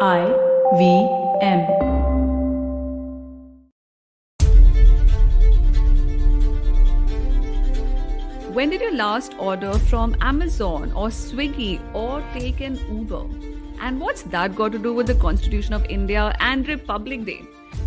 IVM. When did you last order from Amazon or Swiggy or take an Uber? And what's that got to do with the Constitution of India and Republic Day?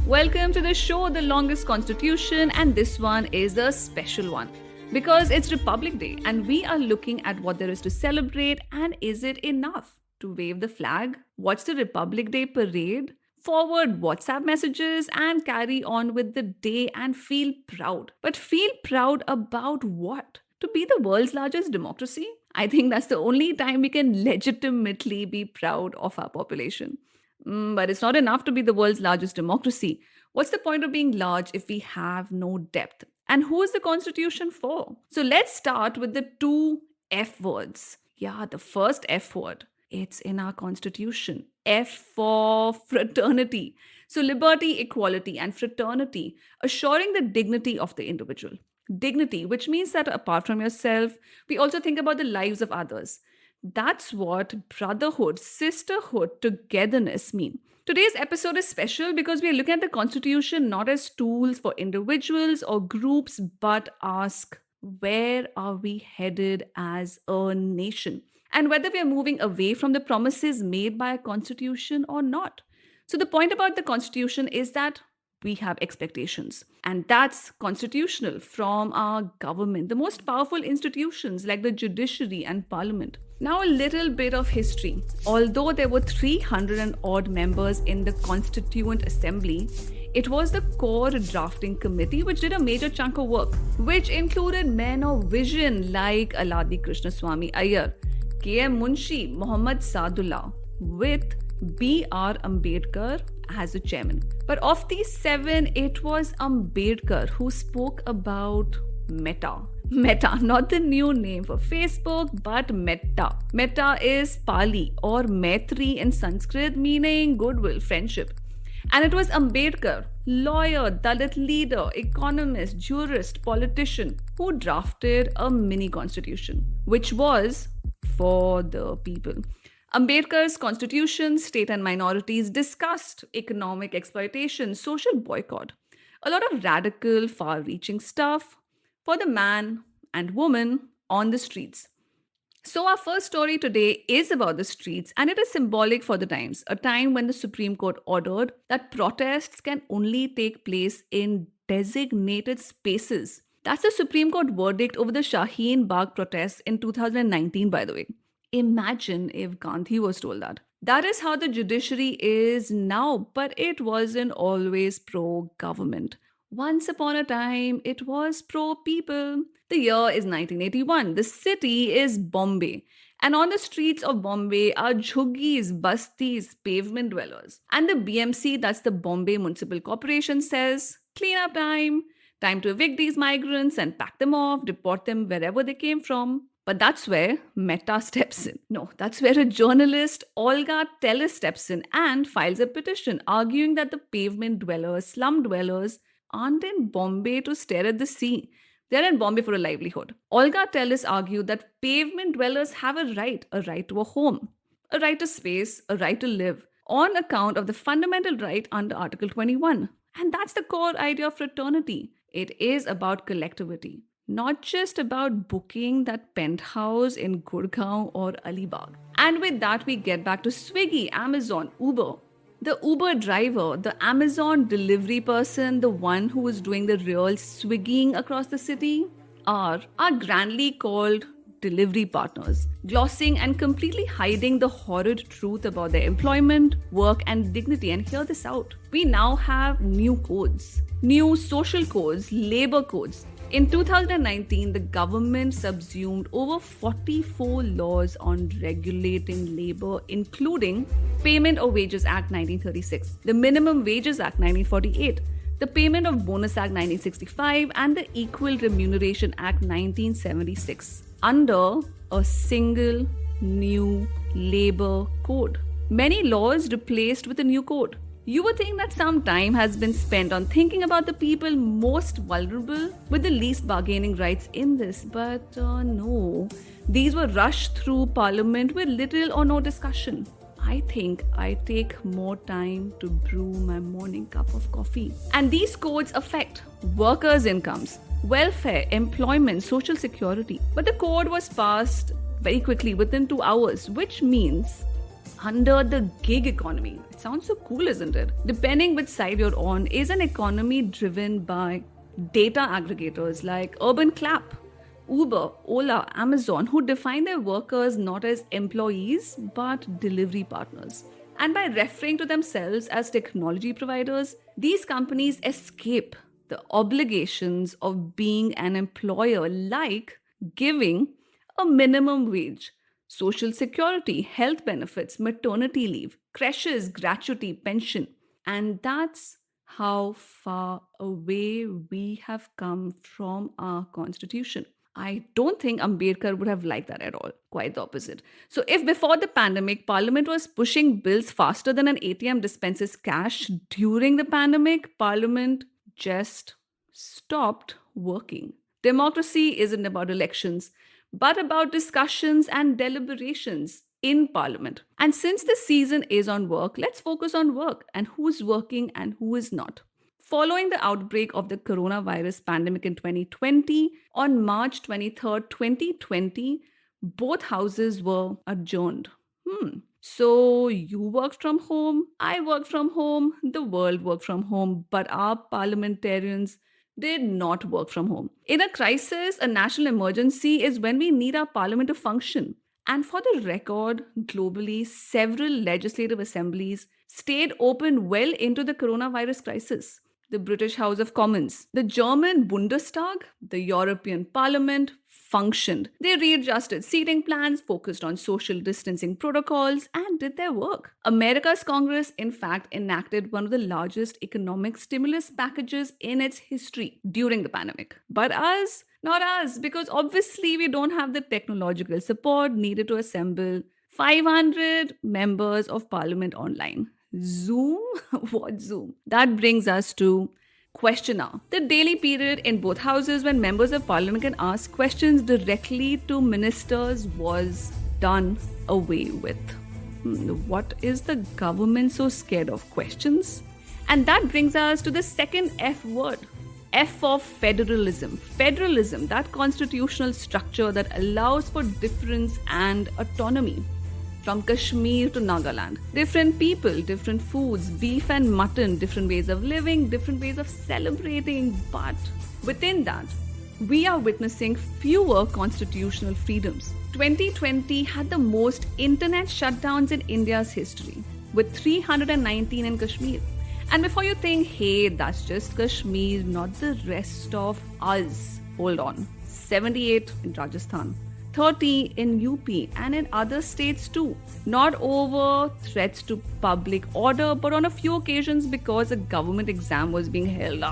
Welcome to the show, The Longest Constitution, and this one is a special one because it's Republic Day and we are looking at what there is to celebrate, and is it enough to wave the flag, watch the Republic Day parade, forward WhatsApp messages, and carry on with the day and feel proud. But feel proud about what? To be the world's largest democracy? I think that's the only time we can legitimately be proud of our population. But it's not enough to be the world's largest democracy. What's the point of being large if we have no depth? And who is the Constitution for? So let's start with the two F words. Yeah, the first F word. It's in our Constitution. F for fraternity. So liberty, equality, and fraternity, assuring the dignity of the individual. Dignity, which means that apart from yourself, we also think about the lives of others. That's what brotherhood, sisterhood, togetherness mean. Today's episode is special because we are looking at the Constitution not as tools for individuals or groups, but ask, where are we headed as a nation? And whether we are moving away from the promises made by a Constitution or not. So, the point about the Constitution is that we have expectations. And that's constitutional from our government, the most powerful institutions like the judiciary and parliament. Now, a little bit of history. Although there were 300 and odd members in the Constituent Assembly, it was the core drafting committee which did a major chunk of work, which included men of vision like Aladi Krishnaswamy Iyer, K.M. Munshi, Muhammad Sadullah, with B.R. Ambedkar as a chairman. But of these seven, it was Ambedkar who spoke about Meta. Meta, not the new name for Facebook, but Metta. Metta is Pali or Maitri in Sanskrit, meaning goodwill, friendship. And it was Ambedkar, lawyer, Dalit leader, economist, jurist, politician, who drafted a mini constitution, which was for the people. Ambedkar's constitution, state and minorities discussed economic exploitation, social boycott, a lot of radical, far reaching stuff for the man and woman on the streets. So, our first story today is about the streets, and it is symbolic for the times, a time when the Supreme Court ordered that protests can only take place in designated spaces. That's the Supreme Court verdict over the Shaheen Bagh protests in 2019, by the way. Imagine if Gandhi was told that. That is how the judiciary is now, but it wasn't always pro government. Once upon a time, it was pro people. The year is 1981. The city is Bombay. And on the streets of Bombay are jhuggis, bastis, pavement dwellers. And the BMC, that's the Bombay Municipal Corporation, says clean up time, time to evict these migrants and pack them off, deport them wherever they came from. But that's where Meta steps in. No, that's where a journalist, Olga Tellis, steps in and files a petition arguing that the pavement dwellers, slum dwellers, aren't in Bombay to stare at the sea. They're in Bombay for a livelihood. Olga Tellis argued that pavement dwellers have a right to a home, a right to space, a right to live, on account of the fundamental right under Article 21. And that's the core idea of fraternity. It is about collectivity. Not just about booking that penthouse in Gurgaon or Alibag. And with that, we get back to Swiggy, Amazon, Uber. The Uber driver, the Amazon delivery person, the one who is doing the real swigging across the city, are grandly called delivery partners, glossing and completely hiding the horrid truth about their employment, work, and dignity. And hear this out. We now have new codes, new social codes, labor codes. In 2019, the government subsumed over 44 laws on regulating labor, including Payment of Wages Act 1936, the Minimum Wages Act 1948, the Payment of Bonus Act 1965, and the Equal Remuneration Act 1976, under a single new labor code. Many laws replaced with a new code. You would think that some time has been spent on thinking about the people most vulnerable with the least bargaining rights in this, but no. These were rushed through Parliament with little or no discussion. I think I take more time to brew my morning cup of coffee. And these codes affect workers' incomes, welfare, employment, social security. But the code was passed very quickly within 2 hours, which means under the gig economy. It sounds so cool, isn't it? Depending which side you're on, is an economy driven by data aggregators like Urban Clap, Uber, Ola, Amazon, who define their workers not as employees but delivery partners. And by referring to themselves as technology providers, these companies escape the obligations of being an employer, like giving a minimum wage, social security, health benefits, maternity leave, creches, gratuity, pension. And that's how far away we have come from our constitution. I don't think Ambedkar would have liked that at all. Quite the opposite. So, if before the pandemic, Parliament was pushing bills faster than an ATM dispenses cash, during the pandemic, Parliament just stopped working. Democracy isn't about elections, but about discussions and deliberations in Parliament. And since the season is on work, let's focus on work and who's working and who is not. Following the outbreak of the coronavirus pandemic in 2020, on March 23rd, 2020, both houses were adjourned. So you worked from home, I worked from home, the world worked from home, but our parliamentarians did not work from home. In a crisis, a national emergency is when we need our parliament to function. And for the record, globally, several legislative assemblies stayed open well into the coronavirus crisis. The British House of Commons, the German Bundestag, the European Parliament functioned. They readjusted seating plans, focused on social distancing protocols, and did their work. America's Congress, in fact, enacted one of the largest economic stimulus packages in its history during the pandemic. But us, not us, because obviously we don't have the technological support needed to assemble 500 members of parliament online. Zoom? What Zoom? That brings us to questioner, the daily period in both houses when members of parliament can ask questions directly to ministers was done away with. What is the government so scared of questions? And that brings us to the second F word. F for federalism. Federalism, that constitutional structure that allows for difference and autonomy. From Kashmir to Nagaland. Different people, different foods, beef and mutton, different ways of living, different ways of celebrating. But within that, we are witnessing fewer constitutional freedoms. 2020 had the most internet shutdowns in India's history, with 319 in Kashmir. And before you think, hey, that's just Kashmir, not the rest of us, hold on. 78 in Rajasthan. 30 in UP and in other states too. Not over threats to public order, but on a few occasions because a government exam was being held.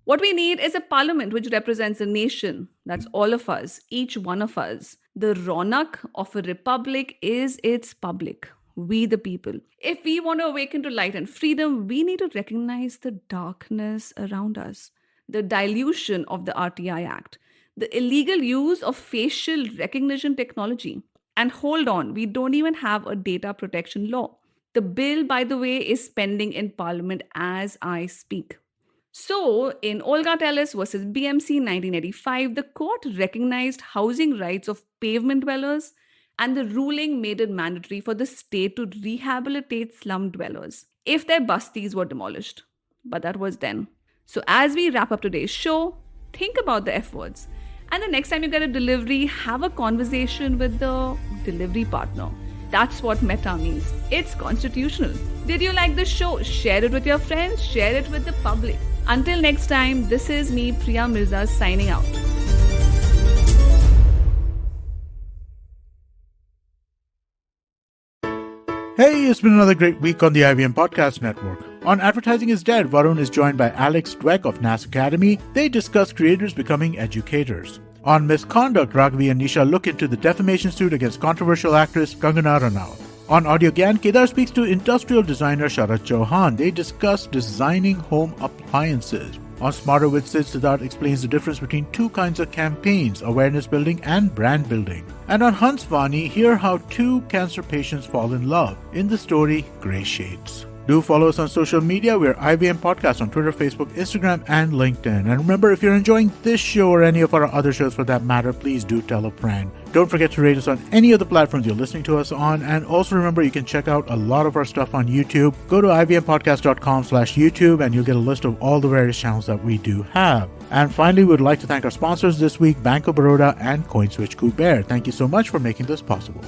What we need is a parliament which represents a nation. That's all of us, each one of us. The ronak of a republic is its public. We the people. If we want to awaken to light and freedom, we need to recognize the darkness around us. The dilution of the RTI Act. The illegal use of facial recognition technology. And hold on, we don't even have a data protection law. The bill, by the way, is pending in Parliament as I speak. So, in Olga Tellis versus BMC 1985, the court recognized housing rights of pavement dwellers, and the ruling made it mandatory for the state to rehabilitate slum dwellers if their bastis were demolished. But that was then. So, as we wrap up today's show, think about the F words. And the next time you get a delivery, have a conversation with the delivery partner. That's what meta means. It's constitutional. Did you like the show? Share it with your friends. Share it with the public. Until next time, this is me, Priya Mirza, signing out. Hey, it's been another great week on the IVM Podcast Network. On Advertising is Dead, Varun is joined by Alex Dweck of NAS Academy. They discuss creators becoming educators. On Misconduct, Raghavi and Nisha look into the defamation suit against controversial actress Kangana Ranaut. On Audio Gyan, Kedar speaks to industrial designer Sharat Chauhan. They discuss designing home appliances. On Smarter with Sid, Siddharth explains the difference between two kinds of campaigns, awareness building and brand building. And on Hans Vani, hear how two cancer patients fall in love in the story Grey Shades. Do follow us on social media. We're IVM Podcast on Twitter, Facebook, Instagram, and LinkedIn. And remember, if you're enjoying this show or any of our other shows for that matter, please do tell a friend. Don't forget to rate us on any of the platforms you're listening to us on. And also remember, you can check out a lot of our stuff on YouTube. Go to ivmpodcast.com/YouTube and you'll get a list of all the various channels that we do have. And finally, we'd like to thank our sponsors this week, Bank of Baroda and CoinSwitch Kuber. Thank you so much for making this possible.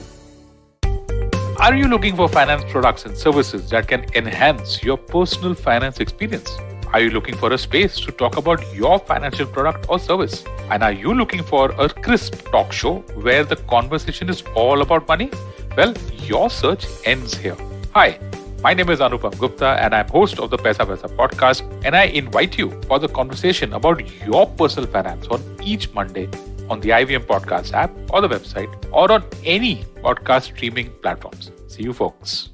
Are you looking for finance products and services that can enhance your personal finance experience? Are you looking for a space to talk about your financial product or service? And are you looking for a crisp talk show where the conversation is all about money? Well, your search ends here. Hi, my name is Anupam Gupta and I'm host of the Paisa Vaisa podcast, and I invite you for the conversation about your personal finance on each Monday on the IVM Podcast app or the website or on any podcast streaming platforms. See you folks.